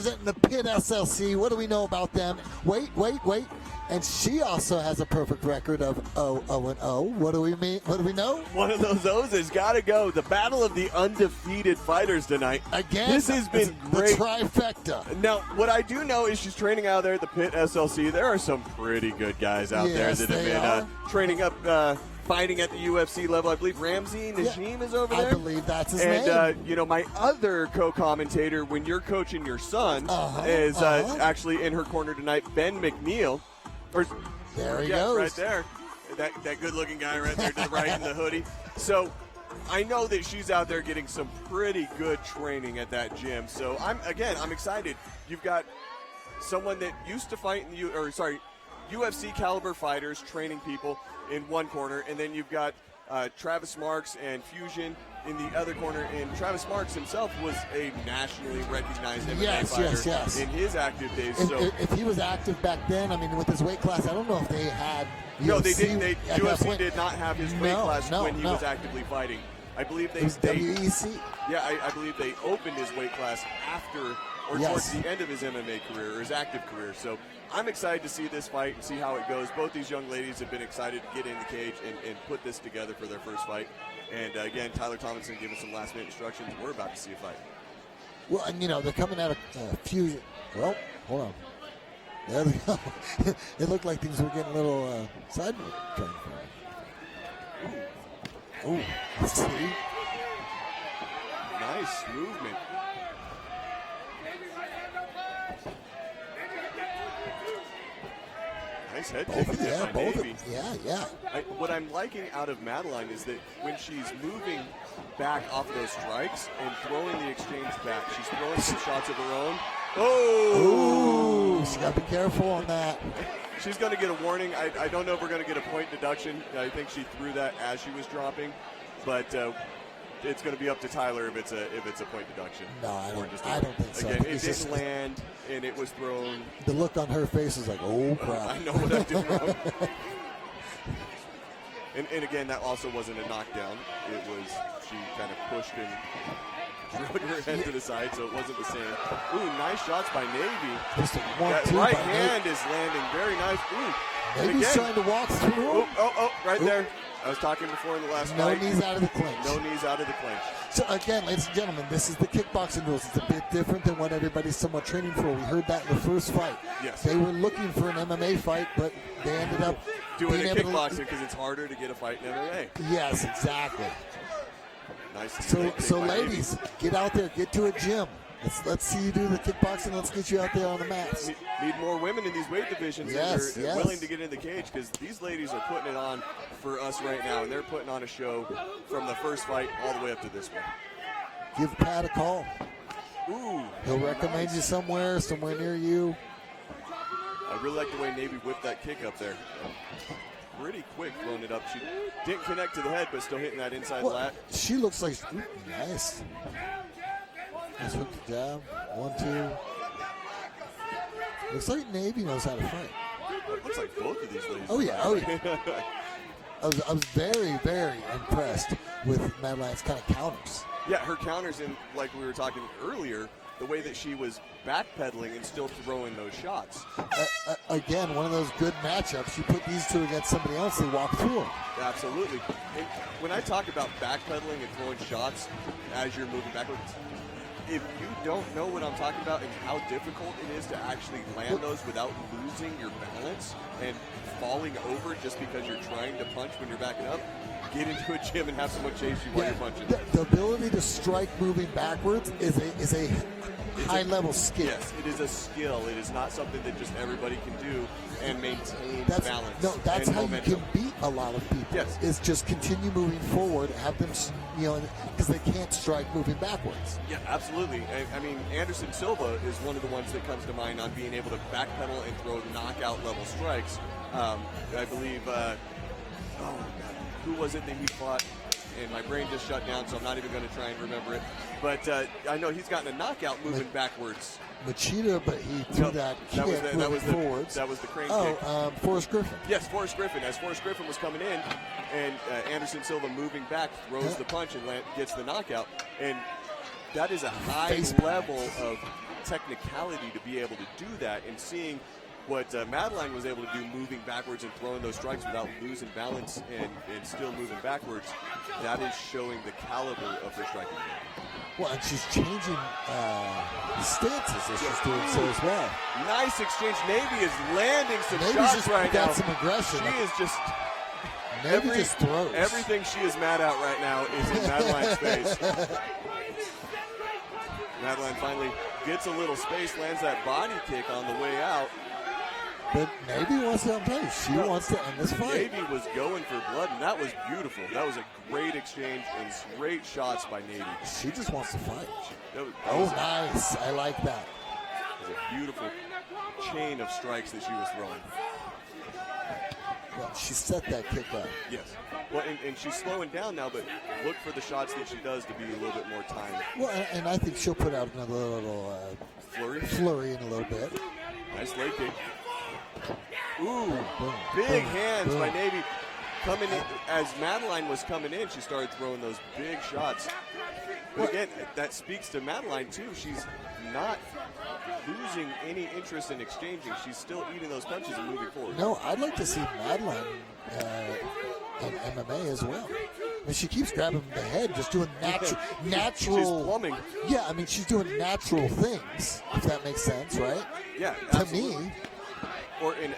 representing the Pit SLC. What do we know about them? Wait. And she also has a perfect record of 0-0. What do we mean? What do we know? One of those O's has got to go. The battle of the undefeated fighters tonight. Again, this has been great. The trifecta. Now, what I do know is she's training out there at the Pit SLC. There are some pretty good guys out there that have been training up, fighting at the UFC level. I believe Ramsey Najim is over there. I believe that's his name. And, my other co-commentator, when you're coaching your son, is actually in her corner tonight, Ben McNeil. There he goes. Right there. That good-looking guy right there to the right in the hoodie. So I know that she's out there getting some pretty good training at that gym. So I'm excited. You've got someone that used to fight in UFC caliber fighters training people in one corner, and then you've got Travis Marks and Fusion in the other corner. And Travis Marks himself was a nationally recognized MMA fighter in his active days. If he was active back then, I mean, with his weight class, I don't know if they had UFC. No, they didn't. UFC did not have his weight class when he was actively fighting. I believe they WEC. Yeah, I believe they opened his weight class after or towards the end of his MMA career or his active career. So I'm excited to see this fight and see how it goes. Both these young ladies have been excited to get in the cage and put this together for their first fight. And again, Tyler Tomlinson giving some last-minute instructions. We're about to see a fight. Well, and they're coming out of Fusion. Well, hold on. There they go. It looked like things were getting a little sideways. Ooh, see? Nice movement. Nice head kick by Navi. Yeah. What I'm liking out of Madeline is that when she's moving back off those strikes and throwing the exchange back, she's throwing some shots of her own. Oh! Ooh, she got to be careful on that. She's going to get a warning. I don't know if we're going to get a point deduction. I think she threw that as she was dropping, but it's going to be up to Tyler if it's a point deduction. No, I don't think so. Again, it didn't land, and it was thrown. The look on her face was like, oh, crap. I know what I did wrong. And again, that also wasn't a knockdown. It was she kind of pushed and drew her head to the side, so it wasn't the same. Ooh, nice shots by Navy. Just that right hand is landing very nice. Ooh. Navy's trying to walk through. Right there. I was talking before in the last fight. No knees out of the clinch. No knees out of the clinch. So again, ladies and gentlemen, this is the kickboxing rules. It's a bit different than what everybody's somewhat training for. We heard that in the first fight. Yes. They were looking for an MMA fight, but they ended up doing a kickboxing because it's harder to get a fight in MMA. Yes, exactly. Nice. So ladies, get out there, get to a gym. Let's see you do the kickboxing. Let's get you out there on the mats. Need more women in these weight divisions that are willing to get in the cage, because these ladies are putting it on for us right now, and they're putting on a show from the first fight all the way up to this one. Give Pat a call. Ooh, he'll recommend you somewhere near you. I really like the way Navy whipped that kick up there. Pretty quick throwing it up. She didn't connect to the head, but still hitting that inside lat. She looks like nice. Let's hook the jab. 1-2. Looks like Navy knows how to fight. It looks like both of these ladies. Oh yeah. I was very, very impressed with Madeline's kind of counters. Yeah, her counters, and like we were talking earlier, the way that she was backpedaling and still throwing those shots. Again, one of those good matchups. You put these two against somebody else, they walk through them. Absolutely. And when I talk about backpedaling and throwing shots as you're moving backwards, if you don't know what I'm talking about and how difficult it is to actually land those without losing your balance and falling over just because you're trying to punch when you're backing up, get into a gym and have someone chase you while you're punching. The ability to strike moving backwards is a high-level skill. Yes, it is a skill. It is not something that just everybody can do and maintain balance. No, that's how momentum. You can beat a lot of people. Yes. Is just continue moving forward, have them, because they can't strike moving backwards. Yeah, absolutely. I mean, Anderson Silva is one of the ones that comes to mind on being able to backpedal and throw knockout-level strikes. I believe, who was it that he fought? And my brain just shut down, so I'm not even going to try and remember it. But I know he's gotten a knockout moving backwards. Machida, but he threw that kick forwards. That was the crane kick. Forrest Griffin. Yes, Forrest Griffin. As Forrest Griffin was coming in, and Anderson Silva moving back, throws the punch and gets the knockout. And that is a high level of technicality to be able to do that, and seeing what Madeline was able to do, moving backwards and throwing those strikes without losing balance and still moving backwards, that is showing the caliber of her striking game. Well, and she's changing stances as she's doing so as well. Nice exchange. Navy is landing some Navy's shots just right got now. some aggression. She is just... Navy just throws. Everything she is mad at right now is in Madeline's face. Madeline finally gets a little space, lands that body kick on the way out. But Navy wants to play. She wants to end this fight. Navy was going for blood, and that was beautiful. That was a great exchange and great shots by Navy. She just wants to fight. Nice. I like that. It was a beautiful chain of strikes that she was throwing. Well, she set that kick up. Yes. Well, and she's slowing down now, but look for the shots that she does to be a little bit more timed. Well, and I think she'll put out another little flurry in a little bit. Nice leg kick. Ooh, boom, big boom, hands boom. by Navy. Coming in, as Madeline was coming in, she started throwing those big shots. But again, that speaks to Madeline too. She's not losing any interest in exchanging. She's still eating those punches and moving forward. No, I'd like to see Madeline in MMA as well. I mean, she keeps grabbing the head, just doing natural. She's plumbing. Yeah, I mean, she's doing natural things, if that makes sense, right? Yeah, to absolutely. me. Or in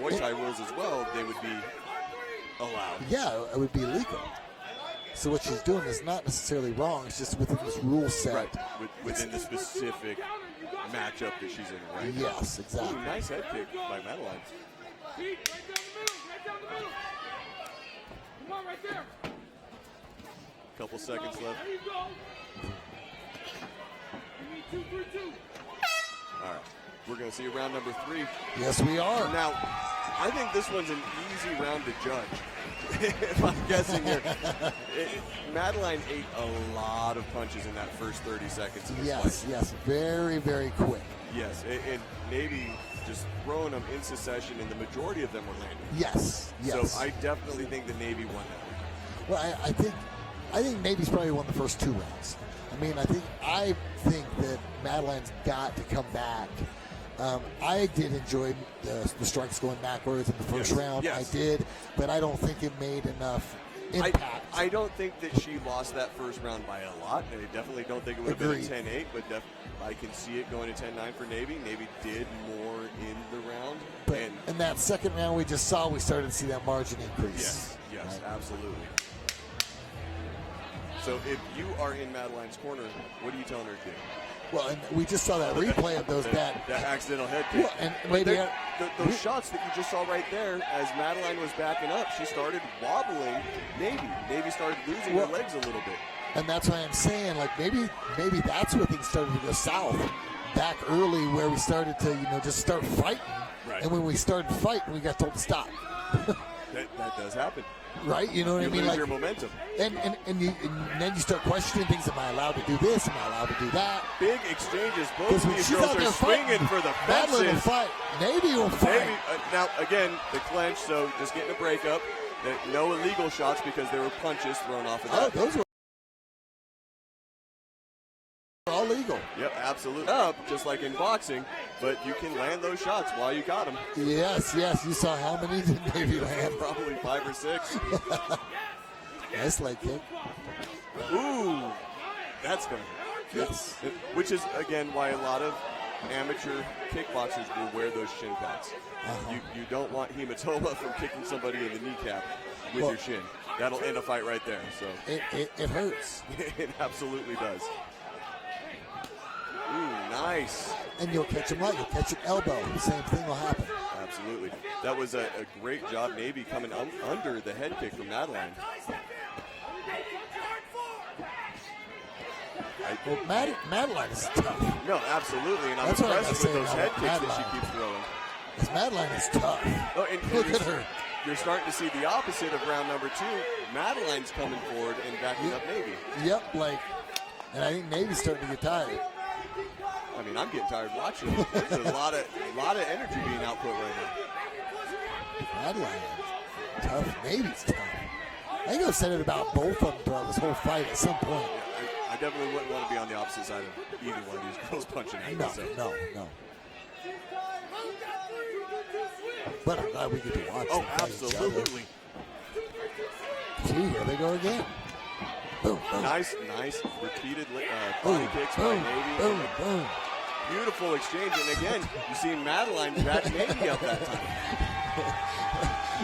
Muay Thai rules as well, they would be allowed. Yeah, it would be illegal. So what she's doing is not necessarily wrong. It's just within this rule set. Right, within the specific matchup that she's in, right? Yes, exactly. Ooh, nice head kick by Madeline. Couple seconds left. All right, we're going to see round number 3. Yes, we are. Now, I think this one's an easy round to judge. If I'm guessing here, Madeline ate a lot of punches in that first 30 seconds of this fight. Yes, very, very quick. Yes, and Navy just throwing them in succession, and the majority of them were landing. Yes. So I definitely think the Navy won that. Well, I think Navy's probably won the first 2 rounds. I mean, I think that Madeline's got to come back. I did enjoy the strikes going backwards in the first round. Yes. I did, but I don't think it made enough impact. I don't think that she lost that first round by a lot. I definitely don't think it would have been a 10-8, but I can see it going to 10-9 for Navy. Navy did more in the round. But in that second round we just saw, we started to see that margin increase. Yes, right? absolutely. So if you are in Madeline's corner, what are you telling her to do? Well, and we just saw that replay of those that accidental head kick. Well, and maybe those shots that you just saw right there, as Madeline was backing up, she started wobbling Navy. Navy started losing her legs a little bit. And that's why I'm saying, like, maybe that's where things started to go south back early, where we started to, just start fighting. Right. And when we started fighting, we got told to stop. that does happen. Right? You know what I mean? You lose like, your momentum. And then you start questioning things. Am I allowed to do this? Am I allowed to do that? Big exchanges. Both of these she's girls out are there swinging for the fences. Madeline will fight. Navy will fight. Navy, now, again, the clench, so just getting a breakup. No illegal shots because there were punches thrown off of that. Oh, those were all legal. Yep, absolutely. Up, just like in boxing, but you can land those shots while you got them. Yes. You saw how many did Navy land? Probably 5 or 6. Nice leg kick. Ooh, that's going to hurt. Yes. Which is, again, why a lot of amateur kickboxers will wear those shin pads. You don't want hematoma from kicking somebody in the kneecap with your shin. That'll end a fight right there. So it hurts. It absolutely does. Ooh, nice. And you'll catch him right. You'll catch an elbow. The same thing will happen. Absolutely. That was a great job. Navy coming under the head kick from Madeline. Well, Madeline is tough. No, absolutely. And I'm That's what I impressed with those head kicks that she keeps throwing. Because Madeline is tough. Oh, and look at her. You're starting to see the opposite of round number 2. Madeline's coming forward and backing up Navy. Yep, and I think Navy's starting to get tired. I mean, I'm getting tired watching. There's a lot of energy being output right now. Madeline, tough. Navy's tough. I think I've said it about both of them throughout this whole fight at some point. I definitely wouldn't want to be on the opposite side of either one of these girls punching at me. No, So. no. But I'm glad we get to watch. Oh, them fight each other. absolutely. See, here they go again. Boom, boom. Nice repeated body kicks by Navy. Boom. Beautiful exchange. And again, you see Madeline back Navy up that time.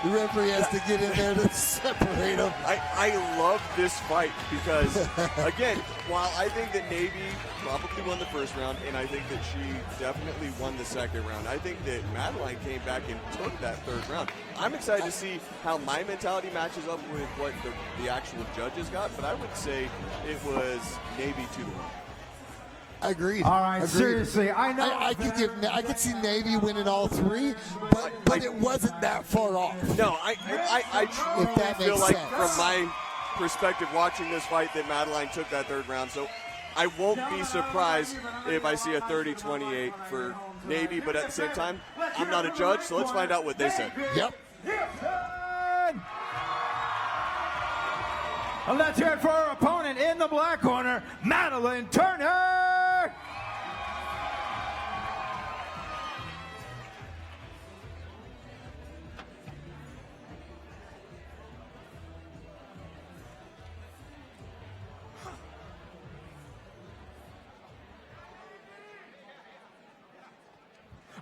The referee has to get in there to separate them. I love this fight because, again, while I think that Navy probably won the first round, and I think that she definitely won the second round, I think that Madeline came back and took that third round. I'm excited to see how my mentality matches up with what the actual judges got, but I would say it was Navy 2-1. Agreed. All right, Agreed. seriously, I know. I could see Navy winning all three, but it wasn't that far off. No, I truly that feel makes like sense. from my perspective watching this fight that Madeline took that third round. So I won't be surprised if I see a 30-28 for Navy, but at the same time, I'm not a judge, so let's find out what they said. Yep. Let's hear it for our opponent in the black corner, Madeline Turner.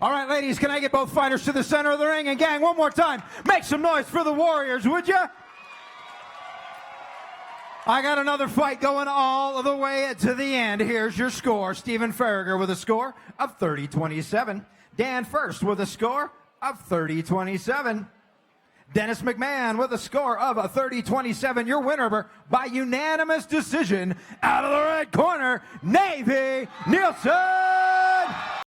All right, ladies, can I get both fighters to the center of the ring? And gang, one more time, make some noise for the Warriors, would you? I got another fight going all the way to the end. Here's your score. Stephen Farragher with a score of 30-27. Dan First with a score of 30-27. Dennis McMahon with a score of 30-27. Your winner by unanimous decision out of the red corner, Navy Nielsen.